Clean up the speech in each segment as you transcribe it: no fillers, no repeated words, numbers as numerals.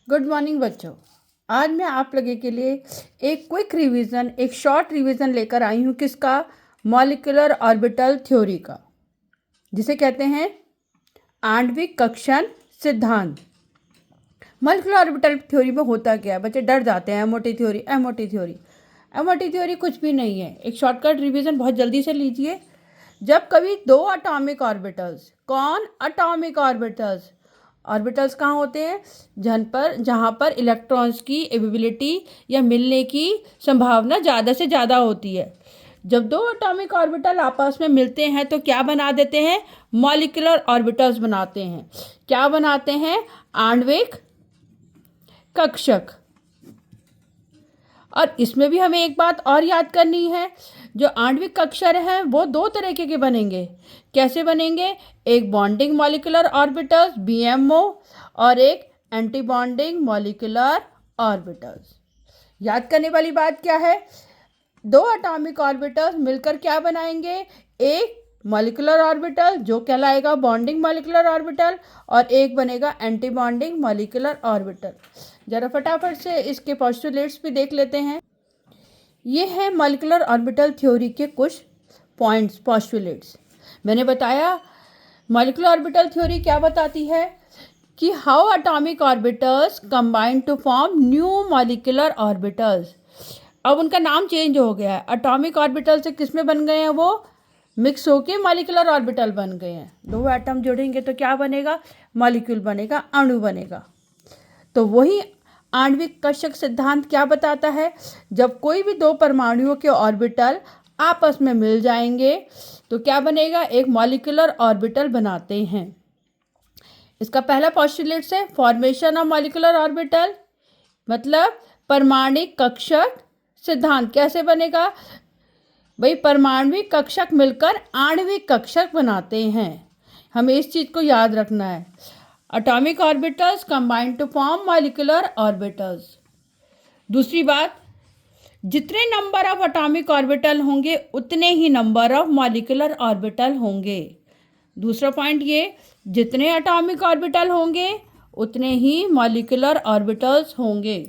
Good morning बच्चों। आज मैं आप लोगों के लिए एक क्विक रिवीजन, एक शॉर्ट रिवीजन लेकर आई हूँ। किसका? मॉलिक्यूलर ऑर्बिटल थ्योरी का, जिसे कहते हैं आणविक कक्षन सिद्धांत। मॉलिक्यूलर ऑर्बिटल थ्योरी में होता क्या है? बच्चे डर जाते हैं, MOT theory, MOT theory. MOT theory कुछ भी नहीं है। एक शॉर्टकट रिवीजन बहुत जल्दी से लीजिए। जब कभी दो अटोमिक ऑर्बिटल्स, कौन? Atomic orbitals. ऑर्बिटल्स कहाँ होते हैं? जहाँ पर इलेक्ट्रॉन्स की एबिलिटी या मिलने की संभावना ज़्यादा से ज़्यादा होती है। जब दो एटॉमिक ऑर्बिटल आपस में मिलते हैं तो क्या बना देते हैं? मॉलिक्यूलर ऑर्बिटल्स बनाते हैं। क्या बनाते हैं? आणविक कक्षक। और इसमें भी हमें एक बात और याद करनी है, जो आणविक कक्षक हैं वो दो तरीके के बनेंगे। कैसे बनेंगे? एक बॉन्डिंग मॉलिक्यूलर ऑर्बिटल्स BMO और एक एंटी बॉन्डिंग मॉलिक्यूलर ऑर्बिटल्स। याद करने वाली बात क्या है? दो एटॉमिक ऑर्बिटल्स मिलकर क्या बनाएंगे? एक मॉलिक्यूलर ऑर्बिटल जो कहलाएगा बॉन्डिंग मॉलिक्यूलर ऑर्बिटल, और एक बनेगा एंटी बॉन्डिंग मॉलिक्यूलर ऑर्बिटल। जरा फटाफट से इसके पोस्टुलेट्स भी देख लेते हैं। ये है मॉलिक्यूलर ऑर्बिटल थ्योरी के कुछ पॉइंट्स, पोस्टुलेट्स। मैंने बताया मॉलिक्यूलर ऑर्बिटल थ्योरी क्या बताती है कि how atomic orbitals combine to form new molecular orbitals. अब उनका नाम चेंज हो गया है। एटॉमिक ऑर्बिटल से किस में बन गए हैं? वो मिक्स होके मॉलिक्यूलर ऑर्बिटल बन गए हैं। दो एटम जोड़ेंगे तो क्या बनेगा? मॉलिक्यूल बनेगा, अणु बनेगा। तो वही आणविक कक्षक सिद्धांत क्या बताता है? जब कोई भी दो परमाणुओं के ऑर्बिटल आपस में मिल जाएंगे तो क्या बनेगा? एक मॉलिक्यूलर ऑर्बिटल बनाते हैं। इसका पहला पोस्टुलेट है फॉर्मेशन ऑफ मॉलिक्यूलर ऑर्बिटल, मतलब परमाणिक कक्षक सिद्धांत। कैसे बनेगा भाई? परमाणविक कक्षक मिलकर आणविक कक्षक बनाते हैं। हमें इस चीज को याद रखना है। Atomic orbitals combine to form molecular orbitals. दूसरी बात, जितने नंबर ऑफ एटॉमिक ऑर्बिटल होंगे उतने ही नंबर ऑफ मॉलिक्यूलर ऑर्बिटल होंगे। दूसरा पॉइंट ये, जितने एटॉमिक ऑर्बिटल होंगे उतने ही मॉलिक्यूलर ऑर्बिटल्स होंगे।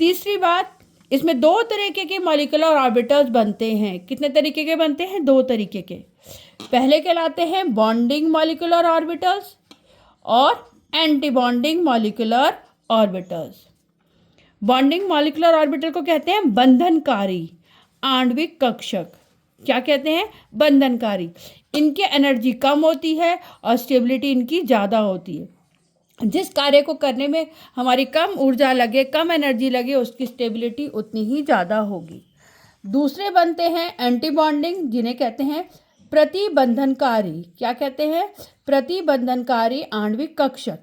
तीसरी बात, इसमें दो तरीके के मॉलिक्यूलर ऑर्बिटल्स बनते हैं। कितने तरीके के बनते हैं? दो तरीके के। पहले कहलाते हैं बॉन्डिंग मॉलिक्यूलर ऑर्बिटल्स और anti bonding molecular orbitals. Bonding molecular orbital को कहते हैं बंधनकारी आणविक कक्षक। क्या कहते हैं? बंधनकारी। इनकी एनर्जी कम होती है और स्टेबिलिटी इनकी ज़्यादा होती है। जिस कार्य को करने में हमारी कम ऊर्जा लगे, कम एनर्जी लगे, उसकी स्टेबिलिटी उतनी ही ज़्यादा होगी। दूसरे बनते हैं एंटी बॉन्डिंग, जिन्हें कहते हैं प्रतिबंधनकारी। क्या कहते हैं? प्रतिबंधनकारी आणविक कक्षक।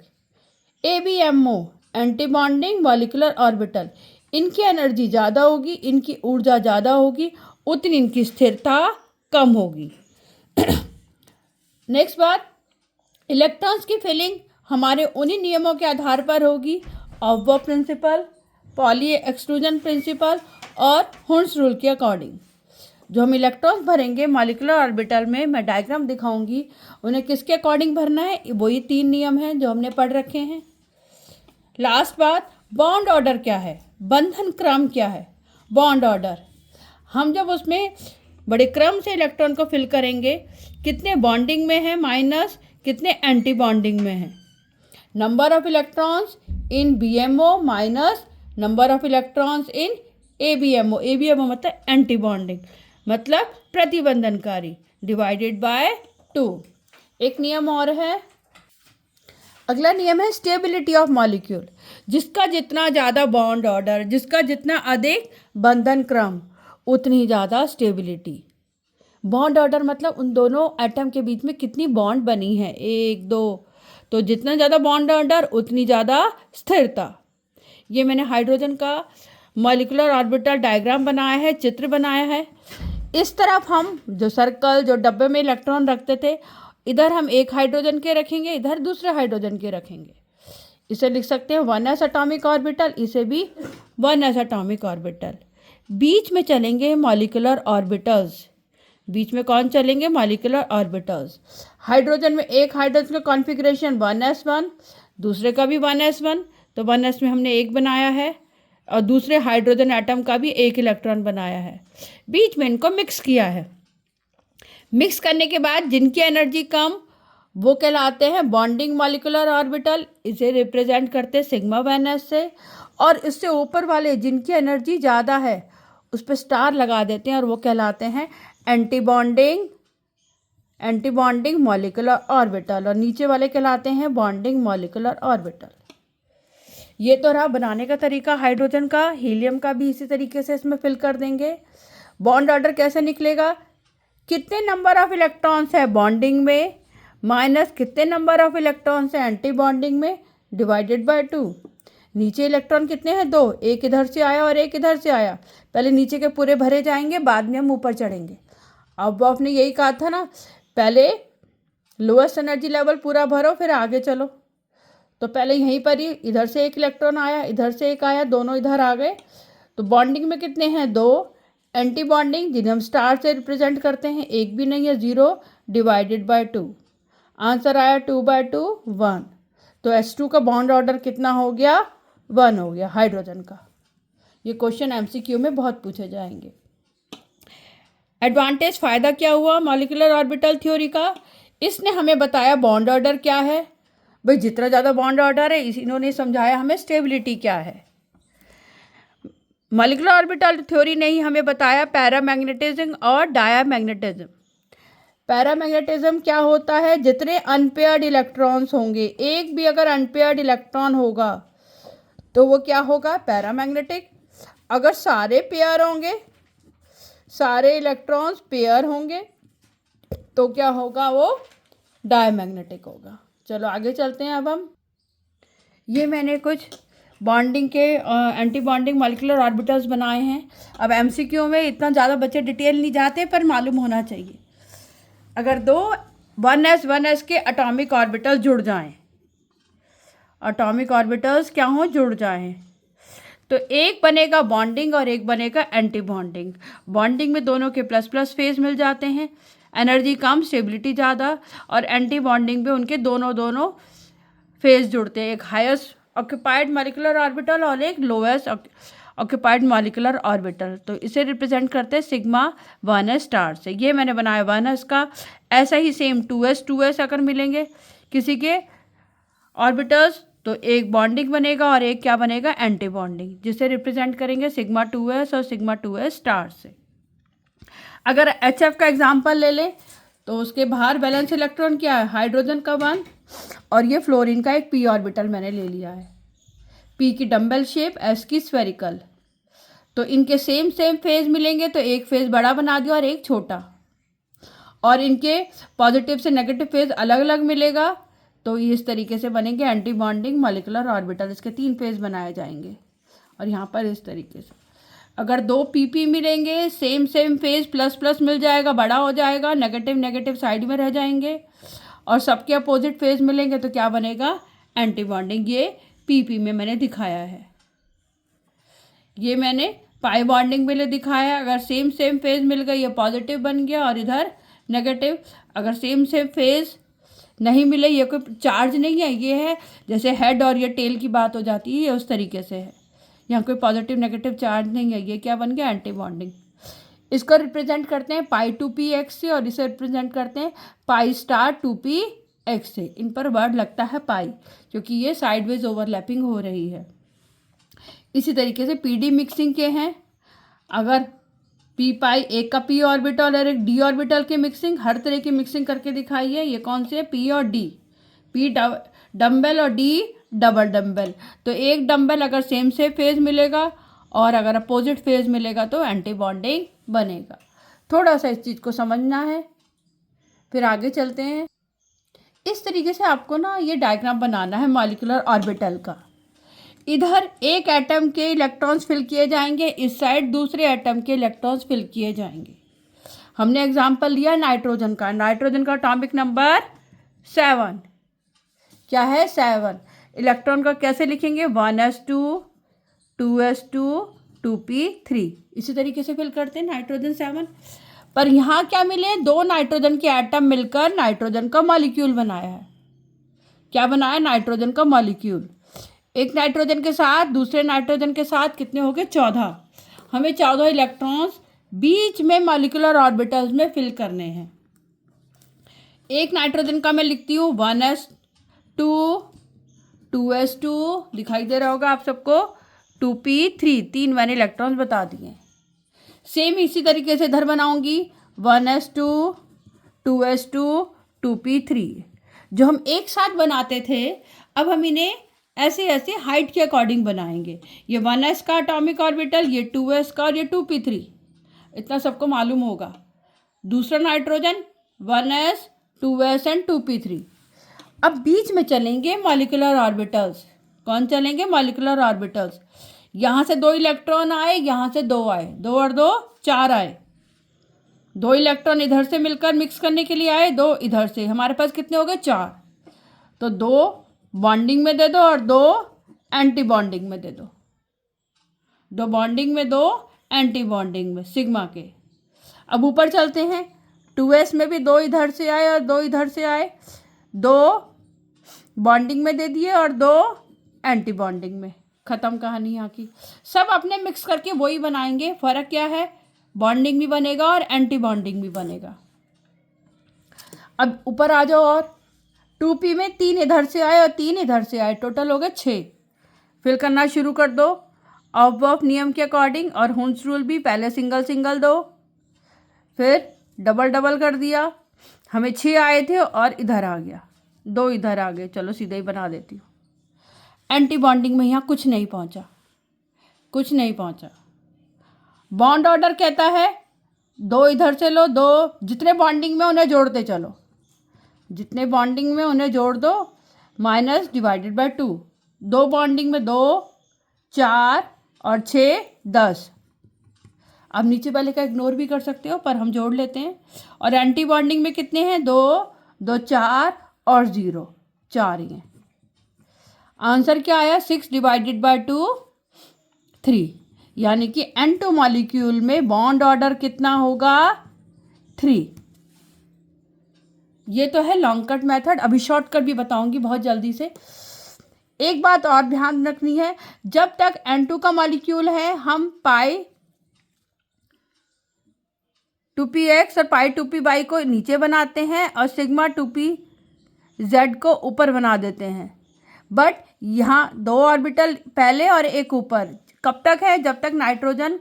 ABMO anti bonding molecular orbital. इनकी एनर्जी ज़्यादा होगी, इनकी ऊर्जा ज़्यादा होगी, उतनी इनकी स्थिरता कम होगी। नेक्स्ट बात, इलेक्ट्रॉन्स की फिलिंग हमारे उन्हीं नियमों के आधार पर होगी, of principle, Pauli exclusion principle और हुर्ट्ज रूल के अकॉर्डिंग। जो हम इलेक्ट्रॉन्स भरेंगे मॉलिक्यूलर ऑर्बिटल में, मैं डायग्राम दिखाऊंगी, उन्हें किसके अकॉर्डिंग भरना है। वही 3 नियम हैं जो हमने पढ़ रखे हैं। लास्ट बात, बॉन्ड ऑर्डर क्या है? बंधन क्रम क्या है? Bond order. हम जब उसमें बड़े क्रम से इलेक्ट्रॉन को फिल करेंगे, कितने बॉन्डिंग में है माइनस, कितने एंटी बॉन्डिंग में है। Number of electrons in BMO minus number of electrons in ABMO। ABMO मतलब एंटी बॉन्डिंग, मतलब प्रतिबंधनकारी, डिवाइडेड बाय 2। एक नियम और है। अगला नियम है स्टेबिलिटी ऑफ मॉलिक्यूल। जिसका जितना ज़्यादा बॉन्ड ऑर्डर, जिसका जितना अधिक बंधन क्रम, उतनी ज़्यादा स्टेबिलिटी। बॉन्ड ऑर्डर मतलब उन दोनों एटम के बीच में कितनी बॉन्ड बनी है, 1 2। तो जितना ज़्यादा बॉन्ड ऑर्डर उतनी ज़्यादा स्थिरता। ये मैंने हाइड्रोजन का मॉलिक्यूलर ऑर्बिटल डायग्राम बनाया है, चित्र बनाया है। इस तरफ हम जो सर्कल, जो डब्बे में इलेक्ट्रॉन रखते थे, इधर हम एक हाइड्रोजन के रखेंगे, इधर दूसरे हाइड्रोजन के रखेंगे। इसे लिख सकते हैं 1s एटॉमिक ऑर्बिटल, इसे भी 1s एटॉमिक ऑर्बिटल। बीच में चलेंगे मॉलिक्यूलर ऑर्बिटल्स। बीच में कौन चलेंगे? Molecular orbitals. हाइड्रोजन में एक हाइड्रोजन का कॉन्फ़िगरेशन 1s1, दूसरे का भी 1s1, तो 1s में हमने एक बनाया है और दूसरे हाइड्रोजन एटम का भी एक इलेक्ट्रॉन बनाया है। बीच में इनको मिक्स किया है। मिक्स करने के बाद जिनकी एनर्जी कम वो कहलाते हैं बॉन्डिंग मॉलिक्यूलर ऑर्बिटल, इसे रिप्रेजेंट करते हैं सिग्मा 1s से। और इससे ऊपर वाले जिनकी एनर्जी ज़्यादा है उस पर स्टार लगा देते हैं और वो कहलाते हैं एंटी बॉन्डिंग मॉलिक्यूलर ऑर्बिटल, और नीचे वाले कहलाते हैं बॉन्डिंग मॉलिक्यूलर ऑर्बिटल। ये तो रहा बनाने का तरीका हाइड्रोजन का। हीलियम का भी इसी तरीके से इसमें फिल कर देंगे। बॉन्ड ऑर्डर कैसे निकलेगा? कितने नंबर ऑफ इलेक्ट्रॉन्स है बॉन्डिंग में माइनस कितने नंबर ऑफ इलेक्ट्रॉन्स है एंटी बॉन्डिंग में, डिवाइडेड बाय 2। नीचे इलेक्ट्रॉन कितने हैं? 2, एक इधर से आया और एक इधर से आया। पहले नीचे के पूरे भरे जाएंगे, बाद में हम ऊपर चढ़ेंगे। अब वो आपने यही कहा था ना, पहले लोएस्ट एनर्जी लेवल पूरा भरो फिर आगे चलो। तो पहले यहीं पर ही इधर से एक इलेक्ट्रॉन आया, इधर से एक आया, दोनों इधर आ गए। तो बॉन्डिंग में कितने हैं? 2। एंटी बॉन्डिंग जिन्हें हम स्टार से रिप्रेजेंट करते हैं एक भी नहीं है, 0 डिवाइडेड बाय 2। आंसर आया 2/2 1। तो H2 का बॉन्ड ऑर्डर कितना हो गया? 1 हो गया हाइड्रोजन का। ये क्वेश्चन MCQ में बहुत पूछे जाएंगे। एडवांटेज फ़ायदा क्या हुआ मॉलिक्यूलर ऑर्बिटल थ्योरी का? इसने हमें बताया बॉन्ड ऑर्डर क्या है। भाई जितना ज़्यादा बॉन्ड ऑर्डर है इन्होंने समझाया हमें स्टेबिलिटी क्या है। मॉलिक्यूलर ऑर्बिटल थ्योरी ने ही हमें बताया पैरामैग्नेटिज्म और डायामैग्नेटिज्म। पैरामैग्नेटिज्म क्या होता है? जितने अनपेयर्ड इलेक्ट्रॉन्स होंगे, एक भी अगर अनपेयर्ड इलेक्ट्रॉन होगा तो वो क्या होगा? पैरामैग्नेटिक। अगर सारे पेयर होंगे, सारे इलेक्ट्रॉन्स पेयर होंगे तो क्या होगा? वो डायमैग्नेटिक होगा। चलो आगे चलते हैं। अब हम ये मैंने कुछ बॉन्डिंग के एंटी बॉन्डिंग मॉलिक्यूलर ऑर्बिटल्स बनाए हैं। अब MCQ में इतना ज़्यादा बच्चे डिटेल नहीं जाते पर मालूम होना चाहिए। अगर दो 1s के एटॉमिक ऑर्बिटल जुड़ जाएं, एटॉमिक ऑर्बिटल्स क्या हों? जुड़ जाएं, तो एक बनेगा बॉन्डिंग और एक बनेगा एंटी बॉन्डिंग। बॉन्डिंग में दोनों के प्लस प्लस फेज मिल जाते हैं, एनर्जी कम स्टेबिलिटी ज़्यादा, और एंटी बॉन्डिंग में उनके दोनों फेज जुड़ते हैं, एक हाईएस्ट ऑक्यूपाइड मॉलिक्यूलर ऑर्बिटल और एक लोएस्ट ऑक्यूपाइड मॉलिक्यूलर ऑर्बिटल। तो इसे रिप्रेजेंट करते हैं सिग्मा 1s स्टार से। ये मैंने बनाया 1s का। ऐसा ही सेम 2s अगर मिलेंगे किसी के ऑर्बिटल्स तो एक बॉन्डिंग बनेगा और एक क्या बनेगा? एंटी बॉन्डिंग, जिसे रिप्रेजेंट करेंगे सिग्मा 2s और सिग्मा 2s स्टार से। अगर HF का एग्जाम्पल ले लें तो उसके बाहर बैलेंस इलेक्ट्रॉन क्या है? हाइड्रोजन का 1 और ये फ्लोरीन का एक p ऑर्बिटल मैंने ले लिया है। p की डम्बल शेप, s की स्फेरिकल। तो इनके सेम फेज मिलेंगे तो एक फेज बड़ा बना दिया और एक छोटा, और इनके पॉजिटिव से नेगेटिव फेज अलग अलग मिलेगा तो इस तरीके से बनेंगे एंटी बॉन्डिंग मॉलिक्यूलर ऑर्बिटल। इसके 3 फेज बनाए जाएंगे और यहाँ पर इस तरीके से। अगर 2 pp मिलेंगे, सेम फेज प्लस प्लस मिल जाएगा, बड़ा हो जाएगा, नेगेटिव साइड में रह जाएंगे, और सबके अपोजिट फेज मिलेंगे तो क्या बनेगा? Anti bonding. ये pp में मैंने दिखाया है। ये मैंने पाई बॉन्डिंग में दिखाया है। अगर सेम फेज मिल गई, ये पॉजिटिव बन गया और इधर नेगेटिव। अगर सेम फेज नहीं मिले, ये कोई चार्ज नहीं है, ये है जैसे हेड और ये टेल की बात हो जाती है, ये उस तरीके से है। यहाँ कोई पॉजिटिव नेगेटिव चार्ज नहीं है, ये क्या बन गया? Anti bonding. इसको रिप्रेजेंट करते हैं पाई 2p x से, और इसे रिप्रेजेंट करते हैं पाई स्टार 2p x से। इन पर वर्ड लगता है पाई क्योंकि ये साइडवेज ओवरलैपिंग हो रही है। इसी तरीके से pd मिक्सिंग के हैं। अगर p पाई, एक का p ऑर्बिटल और एक d ऑर्बिटल की मिक्सिंग, हर तरह की मिक्सिंग करके दिखाई है। ये कौन से है? p और d, p डम्बल और d डबल डम्बल। तो एक डम्बल अगर सेम फेज मिलेगा और अगर अपोजिट फेज मिलेगा तो एंटी बॉन्डिंग बनेगा। थोड़ा सा इस चीज़ को समझना है, फिर आगे चलते हैं। इस तरीके से आपको ना ये डायग्राम बनाना है मॉलिक्यूलर ऑर्बिटल का। इधर एक एटम के इलेक्ट्रॉन्स फिल किए जाएंगे, इस साइड दूसरे एटम के इलेक्ट्रॉन्स फिल किए जाएंगे। हमने एग्जाम्पल लिया नाइट्रोजन का। नाइट्रोजन का एटॉमिक नंबर 7 क्या है? 7। इलेक्ट्रॉन का कैसे लिखेंगे? 1s2 2s2 2p3। इसी तरीके से फिल करते हैं नाइट्रोजन 7। पर यहाँ क्या मिले? 2 नाइट्रोजन के एटम मिलकर नाइट्रोजन का मॉलिक्यूल बनाया है। क्या बनाया? नाइट्रोजन का मॉलिक्यूल। एक नाइट्रोजन के साथ दूसरे नाइट्रोजन के साथ कितने हो गए? 14। हमें 14 इलेक्ट्रॉन्स बीच में मॉलिक्यूलर ऑर्बिटल्स में फिल करने हैं। एक नाइट्रोजन का मैं लिखती हूँ 1s2, 2s2, दिखाई दे रहा होगा आप सबको, 2p3, 3 मैंने इलेक्ट्रॉन्स बता दिए। सेम इसी तरीके से इधर बनाऊंगी 1s2, 2s2, 2p3, जो हम एक साथ बनाते थे अब हम इन्हें ऐसे ऐसे हाइट के अकॉर्डिंग बनाएंगे। ये 1s का एटॉमिक ऑर्बिटल, ये 2s का और ये 2p3, इतना सबको मालूम होगा। दूसरा nitrogen 1s, 2s and 2p3। अब बीच में चलेंगे मॉलिक्यूलर ऑर्बिटल्स। कौन चलेंगे? Molecular orbitals. यहाँ से 2 इलेक्ट्रॉन आए, यहाँ से 2 आए, 2 और 2 4 आए। 2 इलेक्ट्रॉन इधर से मिलकर मिक्स करने के लिए आए, 2 इधर से, हमारे पास कितने हो गए? 4। तो 2 बॉन्डिंग में दे दो और 2 एंटी बॉन्डिंग में दे दो। 2 बॉन्डिंग में, 2 एंटी बॉन्डिंग में, सिग्मा के। अब ऊपर चलते हैं, 2s में भी 2 इधर से आए और 2 इधर से आए, 2 बॉन्डिंग में दे दिए और 2 एंटी बॉन्डिंग में। ख़त्म कहानी यहाँ की। सब अपने मिक्स करके वही बनाएंगे। फ़र्क क्या है? बॉन्डिंग भी बनेगा और एंटी बॉन्डिंग भी बनेगा। अब ऊपर आ जाओ, और 2p में 3 इधर से आए और 3 इधर से आए, टोटल हो गए 6। फिल करना शुरू कर दो ऑफ नियम के अकॉर्डिंग, और हुंस रूल भी, पहले सिंगल सिंगल दो, फिर डबल डबल कर दिया। हमें 6 आए थे और इधर आ गया, 2 इधर आ गए। चलो सीधे ही बना देती हूँ। एंटी बॉन्डिंग में यहाँ कुछ नहीं पहुँचा, कुछ नहीं पहुँचा। बॉन्ड ऑर्डर कहता है 2 इधर से लो, 2 जितने बॉन्डिंग में उन्हें जोड़ते चलो, जितने बॉन्डिंग में उन्हें जोड़ दो, माइनस डिवाइडेड बाय 2। 2 बॉन्डिंग में 2, 4 और 6, 10। अब नीचे वाले का इग्नोर भी कर सकते हो, पर हम जोड़ लेते हैं। और एंटी बॉन्डिंग में कितने हैं? 2, 2 4 और 0, 4 ही हैं। आंसर क्या आया? 6 डिवाइडेड बाय 2, 3। यानी कि N2 मॉलिक्यूल में बॉन्ड ऑर्डर कितना होगा? 3। ये तो है लॉन्ग कट मेथड। अभी शॉर्टकट भी बताऊंगी बहुत जल्दी से। एक बात और ध्यान रखनी है, जब तक N2 का मॉलिक्यूल है हम पाई 2px और पाई 2py को नीचे बनाते हैं और सिग्मा 2pz को ऊपर बना देते हैं। बट यहाँ 2 ऑर्बिटल पहले और एक ऊपर। कब तक है? जब तक नाइट्रोजन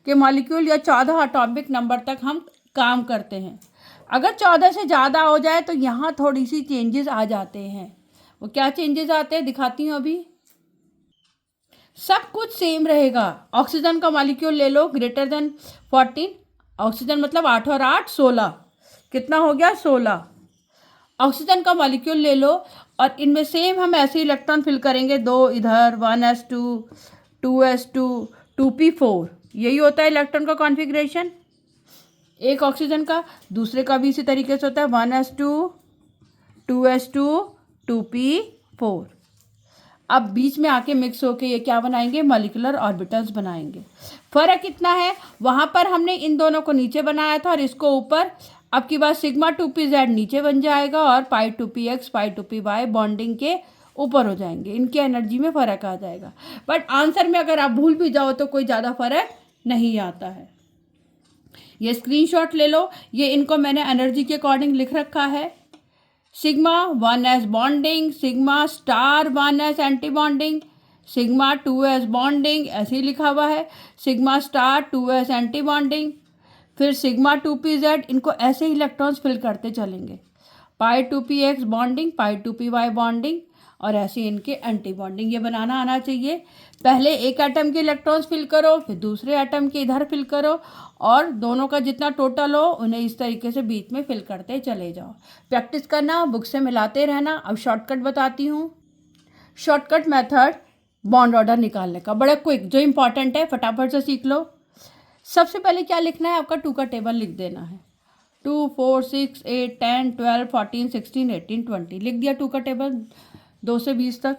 के मॉलिक्यूल या 14 एटॉमिक नंबर तक हम काम करते हैं। अगर 14 से ज़्यादा हो जाए तो यहाँ थोड़ी सी चेंजेस आ जाते हैं। वो क्या चेंजेस आते हैं दिखाती हूँ अभी। सब कुछ सेम रहेगा। ऑक्सीजन का मॉलिक्यूल ले लो, ग्रेटर देन 14, ऑक्सीजन मतलब 8 और 8 16, कितना हो गया? 16। ऑक्सीजन का मॉलिक्यूल ले लो और इनमें सेम हम ऐसे इलेक्ट्रॉन फिल करेंगे, 2 इधर, 1s2, 2s2, 2p4। यही होता है इलेक्ट्रॉन का कॉन्फ़िगरेशन। एक ऑक्सीजन का, दूसरे का भी इसी तरीके से होता है, 1s2, 2s2, 2p4। अब बीच में आके मिक्स होके ये क्या बनाएंगे? मॉलिक्यूलर ऑर्बिटल्स बनाएंगे। फ़र्क इतना है, वहाँ पर हमने इन दोनों को नीचे बनाया था और इसको ऊपर। अब की बात सिग्मा 2pz नीचे बन जाएगा और पाई 2px, पाई 2py बॉन्डिंग के ऊपर हो जाएंगे। इनकी एनर्जी में फ़र्क आ जाएगा। बट आंसर में अगर आप भूल भी जाओ तो कोई ज़्यादा फ़र्क नहीं आता है। ये स्क्रीनशॉट ले लो, ये इनको मैंने एनर्जी के अकॉर्डिंग लिख रखा है। Sigma 1s bonding, sigma star 1s anti bonding, sigma 2s bonding, ऐसे ही लिखा हुआ है, sigma star 2s anti bonding, फिर सिग्मा 2pz। इनको ऐसे ही इलेक्ट्रॉन्स फिल करते चलेंगे। पाई 2px बॉन्डिंग, पाई 2py बॉन्डिंग, और ऐसे इनके एंटी बॉन्डिंग। ये बनाना आना चाहिए। पहले एक एटम के इलेक्ट्रॉन्स फिल करो, फिर दूसरे एटम के इधर फिल करो, और दोनों का जितना टोटल हो उन्हें इस तरीके से बीच में फिल करते चले जाओ। प्रैक्टिस करना, बुक से मिलाते रहना। अब शॉर्टकट बताती हूँ। शॉर्टकट मेथड बॉन्ड ऑर्डर निकालने का, बड़ा क्विक, जो इम्पॉर्टेंट है फटाफट से सीख लो। सबसे पहले क्या लिखना है? आपका 2 का टेबल लिख देना है। 2, 4, 6, 8, 10, 12, 14, 16, 18, 20 लिख दिया 2 का टेबल, 2 से 20 तक।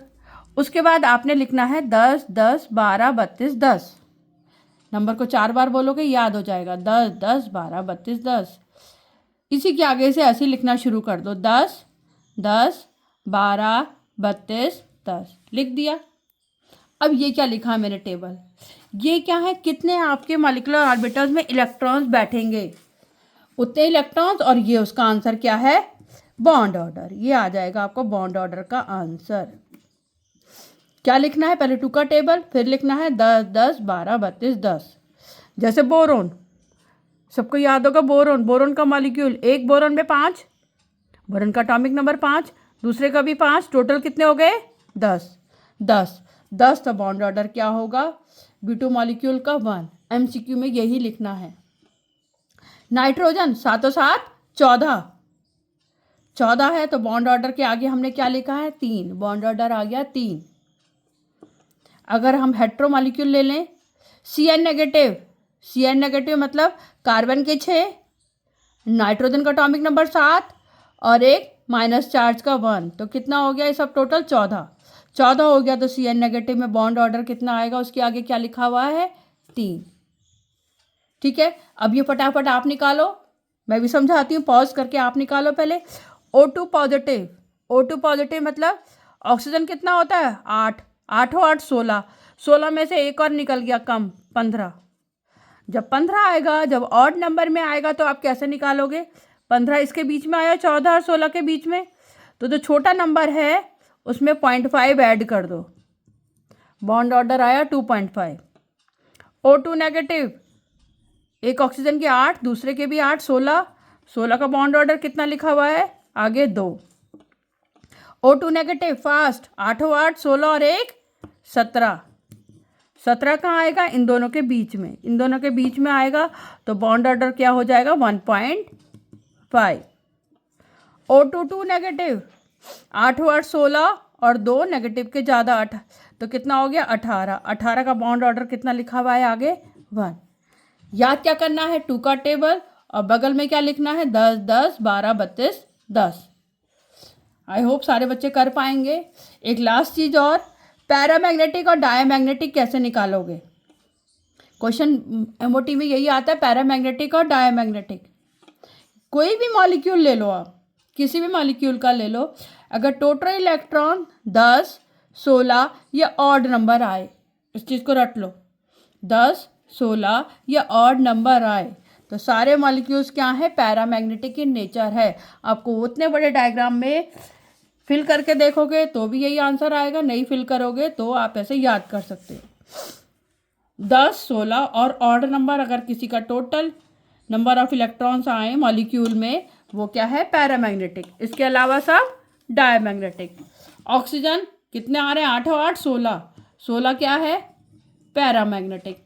उसके बाद आपने लिखना है 10, 10, 12, 32, 10। नंबर को 4 बार बोलोगे याद हो जाएगा। 10, 10, 12, 32, 10। इसी के आगे से ऐसे लिखना शुरू कर दो। 10, 10, 12, 32, 10 लिख दिया। अब ये क्या लिखा है मैंने टेबल, ये क्या है, कितने आपके मॉलिक्यूलर ऑर्बिटल्स में इलेक्ट्रॉन्स बैठेंगे, उतने इलेक्ट्रॉन्स, और ये उसका आंसर क्या है, बॉन्ड ऑर्डर। ये आ जाएगा आपको बॉन्ड ऑर्डर का आंसर। क्या लिखना है, पहले 2 का टेबल, फिर लिखना है 10 10 12 32 10। जैसे बोरोन, सबको याद होगा बोरोन, बोरोन का मॉलिक्यूल, एक बोरोन में 5, बोरोन का एटॉमिक नंबर 5, दूसरे का भी 5, टोटल कितने हो गए 10 10 10। तो बॉन्ड ऑर्डर क्या होगा, B2 मॉलिक्यूल का 1। MCQ में यही लिखना है। नाइट्रोजन 7 और 7 14, 14 है, तो बॉन्ड ऑर्डर के आगे हमने क्या लिखा है 3, बॉन्ड ऑर्डर आ गया 3। अगर हम हेट्रो मॉलिक्यूल ले लें, CN नेगेटिव, CN नेगेटिव मतलब कार्बन के 6, नाइट्रोजन का एटॉमिक नंबर 7 और एक माइनस चार्ज का 1, तो कितना हो गया ये सब टोटल 14 14 हो गया। तो CN नेगेटिव में बॉन्ड ऑर्डर कितना आएगा, उसके आगे क्या लिखा हुआ है 3। ठीक है, अब ये फटाफट आप निकालो, मैं भी समझाती हूँ, पॉज करके आप निकालो पहले। O2 पॉजिटिव, O2 पॉजिटिव मतलब ऑक्सीजन कितना होता है 8, 8 8 16, 16 में से एक और निकल गया कम 15। जब 15 आएगा, जब ऑड नंबर में आएगा तो आप कैसे निकालोगे, 15 इसके बीच में आया 14 और 16 के बीच में, तो जो छोटा नंबर है उसमें 0.5 ऐड कर दो, बॉन्ड ऑर्डर आया 2.5। O2 नेगेटिव, एक ऑक्सीजन के 8, दूसरे के भी 8, 16, 16 का बॉन्ड ऑर्डर कितना लिखा हुआ है आगे 2। O2 नेगेटिव फास्ट, 8 8 16 और एक 17, 17 कहाँ आएगा, इन दोनों के बीच में, इन दोनों के बीच में आएगा, तो बॉन्ड ऑर्डर क्या हो जाएगा 1.5। O2 नेगेटिव, 8 8 16 और 2 नेगेटिव के ज़्यादा 8, तो कितना हो गया 18, 18 का बॉन्ड ऑर्डर कितना लिखा हुआ है आगे 1। याद क्या करना है 2 का टेबल, और बगल में क्या लिखना है 10 10 12 32 10। आई होप सारे बच्चे कर पाएंगे। एक लास्ट चीज़ और, पैरामैग्नेटिक और डायमैग्नेटिक कैसे निकालोगे, क्वेश्चन MOT में यही आता है, पैरामैग्नेटिक और डायमैग्नेटिक। कोई भी मॉलिक्यूल ले लो आप, किसी भी मॉलिक्यूल का ले लो, अगर टोटल इलेक्ट्रॉन 10 16 या ऑड नंबर आए, इस चीज़ को रट लो, 10 16 या ऑड नंबर आए तो सारे मॉलिक्यूल्स क्या है, पैरामैग्नेटिक इन नेचर है। आपको उतने बड़े डायग्राम में फिल करके देखोगे तो भी यही आंसर आएगा, नहीं फिल करोगे तो आप ऐसे याद कर सकते हो। 10 16 और ऑड नंबर अगर किसी का टोटल नंबर ऑफ इलेक्ट्रॉन्स आए मॉलिक्यूल में, वो क्या है पैरामैग्नेटिक। इसके अलावा सब डायमैग्नेटिक। ऑक्सीजन कितने आ रहे हैं 8 8 16, 16 क्या है पैरामैग्नेटिक।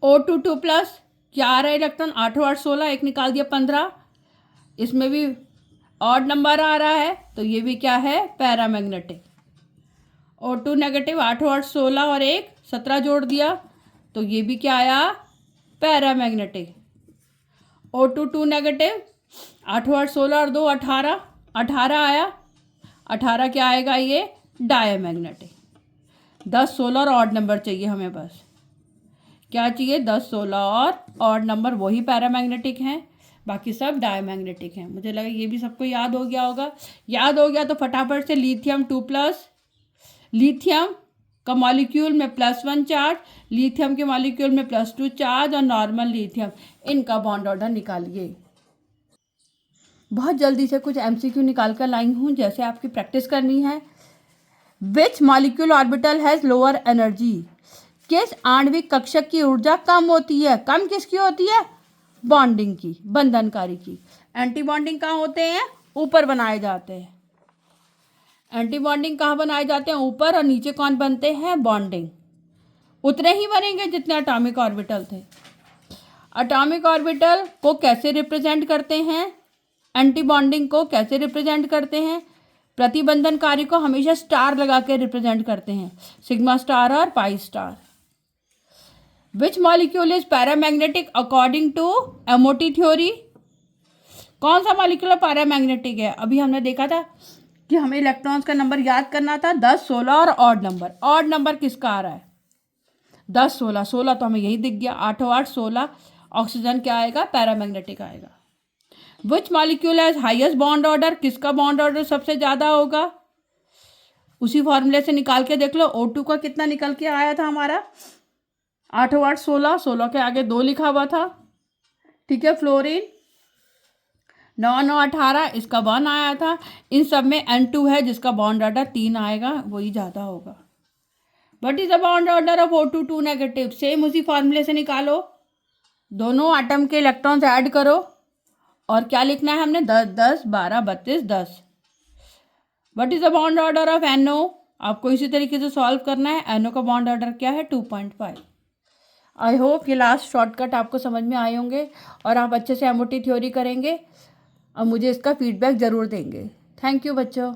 O2 2 प्लस क्या आ रहा है इलेक्ट्रॉन 8 8 16, एक निकाल दिया 15, इसमें भी ऑड नंबर आ रहा है तो ये भी क्या है पैरामैग्नेटिक। O2 नेगेटिव 8 8 16 और एक 17 जोड़ दिया तो ये भी क्या आया पैरामैग्नेटिक। O2 2 नेगेटिव 8 8 16 और 2 18, 18 आया, 18 क्या आएगा ये डायमैग्नेटिक। 10 16 और ऑड नंबर चाहिए हमें, बस क्या चाहिए 10 16 और ऑड नंबर, वही पैरामैग्नेटिक हैं, बाकी सब डायमैग्नेटिक हैं। मुझे लगा ये भी सबको याद हो गया होगा। याद हो गया तो फटाफट से लिथियम 2 प्लस, लिथियम का मॉलिक्यूल में +1 चार्ज, लिथियम के मॉलिक्यूल में +2 चार्ज और नॉर्मल लिथियम, इनका बॉन्ड ऑर्डर निकालिए। बहुत जल्दी से कुछ MCQ निकाल कर लाई हूँ, जैसे आपकी प्रैक्टिस करनी है। Which molecule orbital has lower energy, किस आणविक कक्षक की ऊर्जा कम होती है, कम किसकी होती है बॉन्डिंग की, बंधनकारी की। एंटी बॉन्डिंग कहाँ होते हैं ऊपर बनाए जाते हैं, एंटी बॉन्डिंग कहाँ बनाए जाते हैं ऊपर, और नीचे कौन बनते हैं बॉन्डिंग, उतने ही बनेंगे जितने एटॉमिक ऑर्बिटल थे। एटॉमिक ऑर्बिटल को कैसे रिप्रेजेंट करते हैं, एंटी बॉन्डिंग को कैसे रिप्रेजेंट करते हैं, प्रतिबंधनकारी को हमेशा स्टार लगा के रिप्रेजेंट करते हैं, सिग्मा स्टार और pi star. Which molecule is paramagnetic according to MOT theory, कौन सा मॉलिक्यूल पैरामैग्नेटिक है। अभी हमने देखा था कि हमें इलेक्ट्रॉन्स का नंबर याद करना था 10 16 और ऑड नंबर। ऑड नंबर किसका आ रहा है 10 16, 16 तो हमें यही दिख गया, 8 8 16, ऑक्सीजन क्या आएगा पैरामैग्नेटिक आएगा। Which molecule has highest bond order, किसका बॉन्ड ऑर्डर सबसे ज़्यादा होगा उसी फॉर्मूले से निकाल के देख लो। O2 का कितना निकल के आया था हमारा, 8 और 8 16, 16 के आगे 2 लिखा हुआ था। ठीक है, फ्लोरीन 9 9 18, इसका 1 आया था। इन सब में N2 है जिसका बॉन्ड ऑर्डर 3 आएगा, वही ज़्यादा होगा। What is the bond order of O2 2 negative, same उसी फॉर्मूले से निकालो। दोनों आटम के इलेक्ट्रॉन्स ऐड करो और क्या लिखना है हमने, 10 10 12 32 10। What is the bond order of NO, आपको इसी तरीके से सॉल्व करना है। NO का बॉन्ड ऑर्डर क्या है, 2.5। आई होप ये लास्ट शॉर्टकट आपको समझ में आए होंगे और आप अच्छे से MOT थ्योरी करेंगे और मुझे इसका फीडबैक ज़रूर देंगे। थैंक यू बच्चों।